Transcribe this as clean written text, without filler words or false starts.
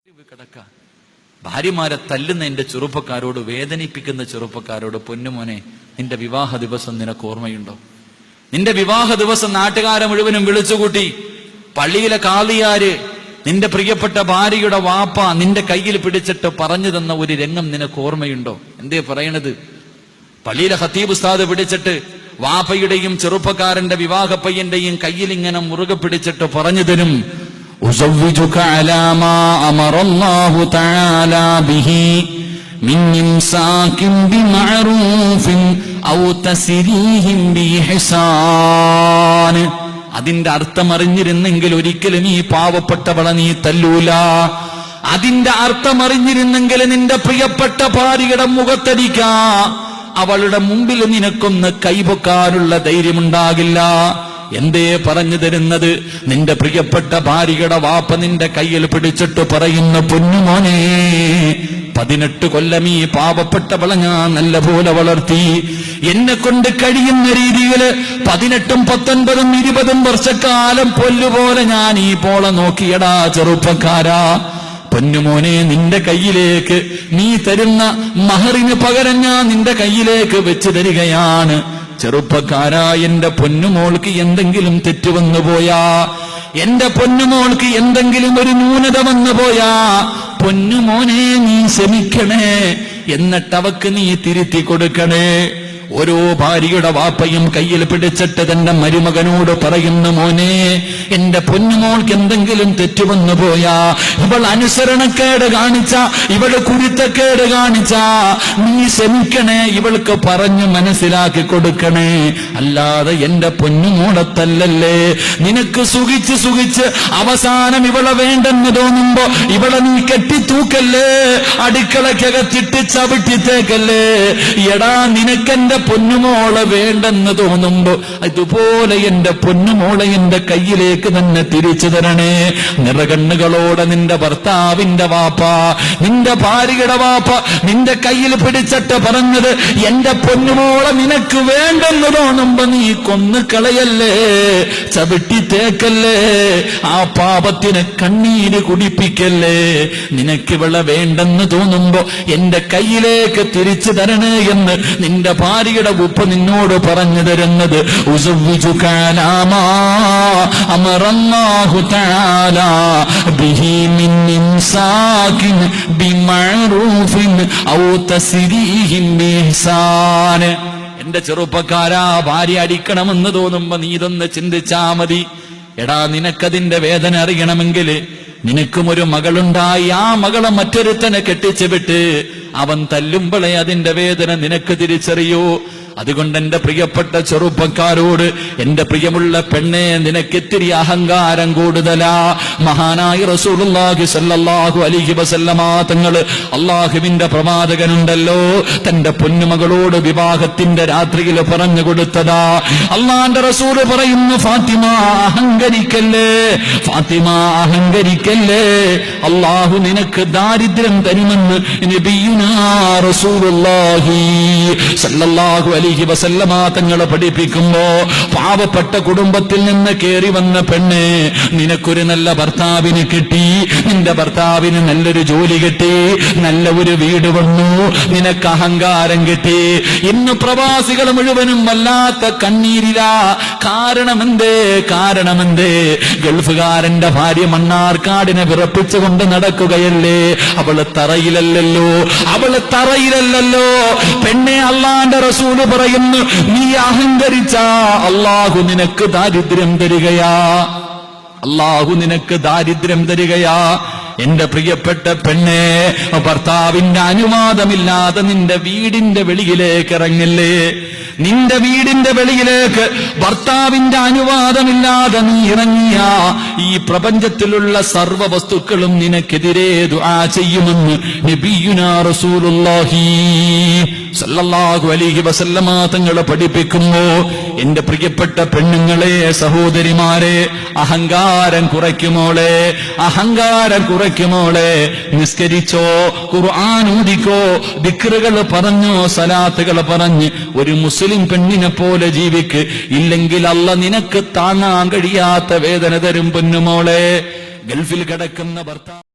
കിടക്ക ഭാര്യമാരെ തല്ലുന്ന എന്റെ ചെറുപ്പക്കാരോട്, വേദനിപ്പിക്കുന്ന ചെറുപ്പക്കാരോട്, പൊന്നുമോനെ, നിന്റെ വിവാഹ ദിവസം നിനക്ക് ഓർമ്മയുണ്ടോ? നിന്റെ വിവാഹ ദിവസം നാട്ടുകാരെ മുഴുവനും വിളിച്ചുകൂട്ടി പള്ളിയിലെ കാളിയാര് നിന്റെ പ്രിയപ്പെട്ട ഭാര്യയുടെ വാപ്പ നിന്റെ കയ്യിൽ പിടിച്ചിട്ട് പറഞ്ഞു തന്ന ഒരു രംഗം നിനക്ക് ഓർമ്മയുണ്ടോ? എന്തേ പറയണത്? പള്ളിയിലെ ഖത്തീബ് ഉസ്താദ് പിടിച്ചിട്ട് വാപ്പയുടെയും ചെറുപ്പക്കാരന്റെ വിവാഹ പയ്യന്റെയും കയ്യിൽ ഇങ്ങനെ മുറുകെ പിടിച്ചിട്ട് പറഞ്ഞു തരും, ഉസവ്വിജുക അലാ മാ അമറല്ലാഹു തആല ബിഹി മിൻ ഇംസാകിൻ ബിമഅറൂഫിൻ ഔ തസ്രീഹിൻ ബിഇഹ്സാൻ. അതിന്റെ അർത്ഥം അറിഞ്ഞിരുന്നെങ്കിൽ ഒരിക്കലും ഈ പാവപ്പെട്ടവളെ നീ തല്ലൂല. അതിന്റെ അർത്ഥം അറിഞ്ഞിരുന്നെങ്കിൽ നിന്റെ പ്രിയപ്പെട്ട ഭാര്യയുടെ മുഖത്തടിക്ക അവളുടെ മുമ്പിൽ നിനക്കൊന്ന് കൈപൊക്കാനുള്ള ധൈര്യമുണ്ടാകില്ല. എന്തേ പറഞ്ഞു തരുന്നത്? നിന്റെ പ്രിയപ്പെട്ട ഭാര്യയുടെ വാപ്പ നിന്റെ കയ്യിൽ പിടിച്ചിട്ട് പറയുന്ന, പൊന്നുമോനെ, 18 കൊല്ലം ഈ പാവപ്പെട്ടവളെ ഞാൻ നല്ലപോലെ വളർത്തി. എന്നെ കൊണ്ട് കഴിയുന്ന രീതിയിൽ 18, 19, 20 വർഷക്കാലം പൊല്ലുപോലെ ഞാൻ ഈ പോളെ നോക്കിയടാ ചെറുപ്പക്കാരാ. പൊന്നുമോനെ, നിന്റെ കയ്യിലേക്ക് നീ തരുന്ന മഹറിന് പകരം ഞാൻ നിന്റെ കയ്യിലേക്ക് വെച്ച് തരികയാണ്. ചെറുപ്പക്കാരാ, എന്റെ പൊന്നുമോൾക്ക് എന്തെങ്കിലും തെറ്റ് വന്നു പോയാ, എന്റെ പൊന്നുമോൾക്ക് എന്തെങ്കിലും ഒരു ന്യൂനത വന്നു പോയാ, പൊന്നുമോനെ നീ ക്ഷമിക്കണേ, എന്നിട്ട് അവക്ക് നീ തിരുത്തി കൊടുക്കണേ. ഓരോ ഭാര്യയുടെ വാപ്പയും കയ്യിൽ പിടിച്ചിട്ട് തന്റെ മരുമകനോട് പറയുന്നു, മോനെ, എന്റെ പൊന്നുമോൾക്ക് എന്തെങ്കിലും തെറ്റുവന്നു പോയാ, ഇവൾ അനുസരണക്കേട് കാണിച്ച, ഇവള് കുരുത്തക്കേട് കാണിച്ച, നീ ക്ഷമിക്കണേ, ഇവൾക്ക് പറഞ്ഞു മനസ്സിലാക്കി കൊടുക്കണേ. അല്ലാതെ എന്റെ പൊന്നുമോളത്തല്ലല്ലേ. നിനക്ക് സുഖിച്ച് സുഖിച്ച് അവസാനം ഇവളെ വേണ്ടെന്ന് തോന്നുമ്പോ ഇവളെ നീ കെട്ടിത്തൂക്കല്ലേ, അടുക്കളക്കകത്തിട്ട് ചവിട്ടിത്തേക്കല്ലേ. എടാ, നിനക്കെന്റെ പൊന്നുമോളെ വേണ്ടെന്ന് തോന്നുമ്പോ ഇതുപോലെ എന്റെ പൊന്നുമോളെ എന്റെ കയ്യിലേക്ക് തന്നെ തിരിച്ചു തരണേ. നിറകണ്ണുകളോടെ നിന്റെ ഭർത്താവിന്റെ വാപ്പ, നിന്റെ ഭാര്യയുടെ വാപ്പ നിന്റെ കയ്യിൽ പിടിച്ചിട്ട് പറഞ്ഞത്, എന്റെ പൊന്നുമോളെ നിനക്ക് വേണ്ടെന്ന് തോന്നുമ്പോ നീ കൊന്നു കളയല്ലേ, ചവിട്ടി തേക്കല്ലേ, ആ പാപത്തിന് കണ്ണീര് കുടിപ്പിക്കല്ലേ. നിനക്കിവളെ വേണ്ടെന്ന് തോന്നുമ്പോ എന്റെ കയ്യിലേക്ക് തിരിച്ചു തരണേ എന്ന് നിന്റെ ഭാര്യയുടെ ഉപ്പ നിന്നോട് പറഞ്ഞു തരുന്നത്. ഉസവ്വിജുക അലാ മാ അമറല്ലാഹു തആല ബിഹി മിൻ ഇംസാകിൻ ബിമഅറൂഫിൻ ഔ തസ്രീഹിൻ ബിഇഹ്സാൻ. എന്റെ ചെറുപ്പക്കാരാ, ഭാര്യ അടിക്കണമെന്ന് തോന്നുമ്പോ നീ ഇതൊന്ന് ചിന്തിച്ചാ മതി. എടാ, നിനക്കതിന്റെ വേദന അറിയണമെങ്കിൽ നിനക്കും ഒരു മകളുണ്ടായി, ആ മകളെ മറ്റൊരുത്തനെ കെട്ടിച്ചു വിട്ട് അവൻ തല്ലുമ്പോളെ അതിന്റെ വേദന നിനക്ക് തിരിച്ചറിയൂ. അതുകൊണ്ട് എന്റെ പ്രിയപ്പെട്ട ചെറുപ്പക്കാരോട്, എന്റെ പ്രിയമുള്ള പെണ്ണെ, നിനക്കിത്തിരി അഹങ്കാരം കൂടുതലാ. മഹാനായ റസൂലുള്ളാഹി സ്വല്ലല്ലാഹു അലൈഹി വസല്ലമ തങ്ങള്, അള്ളാഹുവിന്റെ പ്രവാചകനുണ്ടല്ലോ, തന്റെ പൊന്നുമകളോട് വിവാഹത്തിന്റെ രാത്രിയിൽ പറഞ്ഞു കൊടുത്തതാ. അള്ളാന്റെ റസൂല് പറയുന്നു, ഫാത്തിമ അഹങ്കരിക്കല്ലേ, ഫാത്തിമ അഹങ്കരിക്കല്ലേ, അള്ളാഹു നിനക്ക് ദാരിദ്ര്യം തരുമെന്ന് നബിയുനാ റസൂലുള്ളാഹി സ്വല്ലല്ലാഹു അലൈഹി വസല്ലമ തങ്ങളെ പഠിപ്പിക്കുമ്പോ, പാവപ്പെട്ട കുടുംബത്തിൽ നിന്ന് കേറി വന്ന പെണ്ണ്, നിനക്കൊരു നല്ല ഭർത്താവിന് കിട്ടി, നിന്റെ ഭർത്താവിന് നല്ലൊരു ജോലി കിട്ടി, നല്ല ഒരു വീട് വന്നു, നിനക്ക് അഹങ്കാരം കിട്ടി. ഇന്ന് പ്രവാസികൾ മുഴുവനും വല്ലാത്ത കണ്ണീരിലാ. കാരണമെന്തേ? ഗൾഫുകാരന്റെ ഭാര്യ മണ്ണാർക്കാടിനെ വിറപ്പിച്ചുകൊണ്ട് നടക്കുകയല്ലേ. അവള് തറയിലല്ലോ. പെണ്ണെ, അള്ളാന്റെ റസൂല് പറയുന്നു, നീ അഹങ്കരിച്ച അള്ളാഹു നിനക്ക് ദാരിദ്ര്യം തരികയാ, അള്ളാഹു നിനക്ക് ദാരിദ്ര്യം തരികയാ. എന്റെ പ്രിയപ്പെട്ട പെണ്ണെ, ഭർത്താവിന്റെ അനുവാദമില്ലാതെ നിന്റെ വീടിന്റെ വെളിയിലേക്ക് ഇറങ്ങില്ലേ. നിന്റെ വീടിന്റെ വെളിയിലേക്ക് ഭർത്താവിന്റെ അനുവാദമില്ലാതെ നീ ഇറങ്ങിയ ഈ പ്രപഞ്ചത്തിലുള്ള സർവ്വ വസ്തുക്കളും നിനക്കെതിരെ ദുആ ചെയ്യുമെന്ന് നബിയുനാ റസൂലുള്ളാഹി സല്ലല്ലാഹു അലൈഹി വസല്ലമ തങ്ങളെ പഠിപ്പിക്കുന്നു. എന്റെ പ്രിയപ്പെട്ട പെണ്ണുങ്ങളെ, സഹോദരിമാരെ, അഹങ്കാരം കുറയ്ക്കുമോളെ, അഹങ്കാരം കുറയ്ക്കുമോളെ. നിസ്കരിച്ചോ, ഖുർആൻ ഓതിക്കോ, ദിക്റുകൾ പറഞ്ഞോ, സലാത്തുകൾ പറഞ്ഞ് ഒരു മുസ്ലിം പെണ്ണിനെ പോലെ ജീവിക്ക്. ഇല്ലെങ്കിൽ അല്ലാഹ് നിനക്ക് താങ്ങാൻ കഴിയാത്ത വേദന തരും പൊന്നുമോളെ. ഗൾഫിൽ കിടക്കുന്ന ഭർത്താവ്